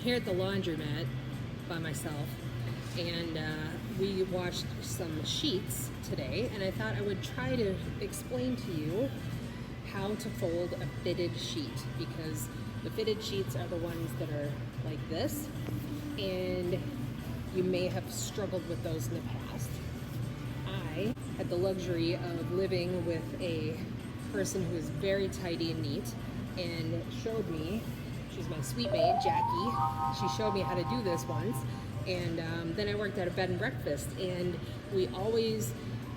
here at the laundromat by myself, and we washed some sheets today, and I thought I would try to explain to you how to fold a fitted sheet, because the fitted sheets are the ones that are like this, and you may have struggled with those in the past. I had the luxury of living with a person who is very tidy and neat, and showed me, she's my sweet maid, Jackie, she showed me how to do this once, and then I worked at a bed and breakfast, and we always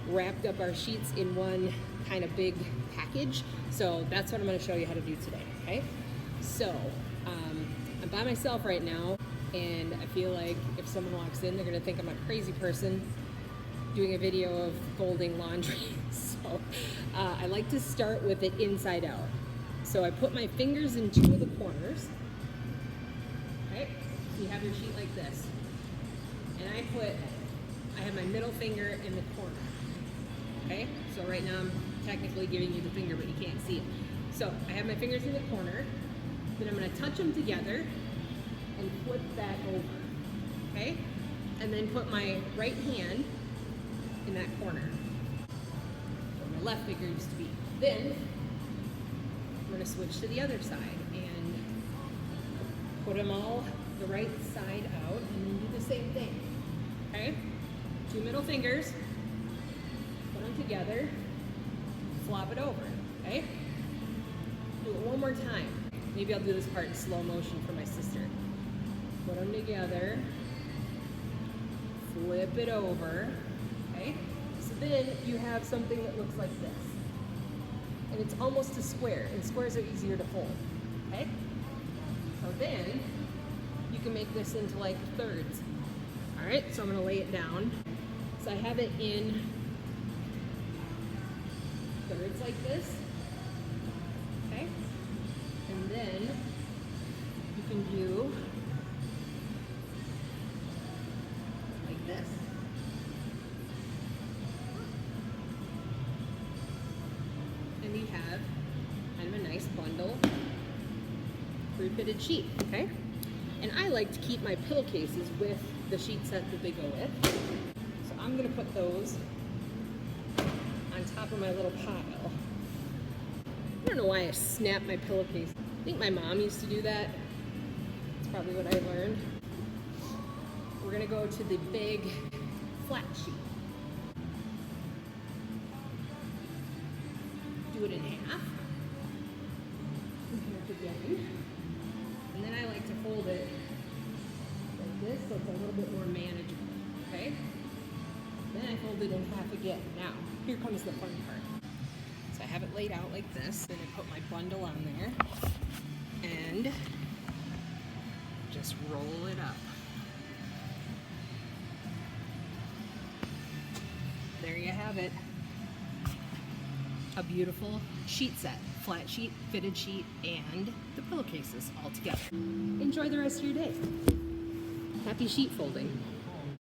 wrapped up our sheets in one kind of big package, so that's what I'm going to show you how to do today, okay? So, I'm by myself right now, and I feel like if someone walks in, they're going to think I'm a crazy person doing a video of folding laundry. So I like to start with it inside out. So I put my fingers in two of the corners. Okay, so you have your sheet like this. And I have my middle finger in the corner. Okay, so right now I'm technically giving you the finger, but you can't see it. So I have my fingers in the corner, then I'm gonna touch them together and flip that over, okay? And then put my right hand in that corner, where my left finger used to be. Then I'm gonna switch to the other side and put them all the right side out, and then do the same thing, okay? Two middle fingers, put them together, flop it over, okay? Do it one more time. Maybe I'll do this part in slow motion for my sister. Put them together, flip it over, okay? So then you have something that looks like this. And it's almost a square, and squares are easier to fold, okay? So then you can make this into like thirds. All right, so I'm gonna lay it down. So I have it in thirds like this, okay? And then you can do like this. And you have kind of a nice bundle pre-fitted sheet, okay? And I like to keep my pillowcases with the sheet set that they go with. So I'm gonna put those on top of my little pile. I don't know why I snapped my pillowcase. I think my mom used to do that. That's probably what I learned. We're gonna go to the big flat sheet. Do it in half. Again. And then I like to fold it like this so it's a little bit more manageable, okay? Then I fold it in half again. Now, here comes the fun part. So I have it laid out like this, then I put my bundle on there, and just roll it up. There you have it. A beautiful sheet set. Flat sheet, fitted sheet, and the pillowcases all together. Enjoy the rest of your day. Happy sheet folding.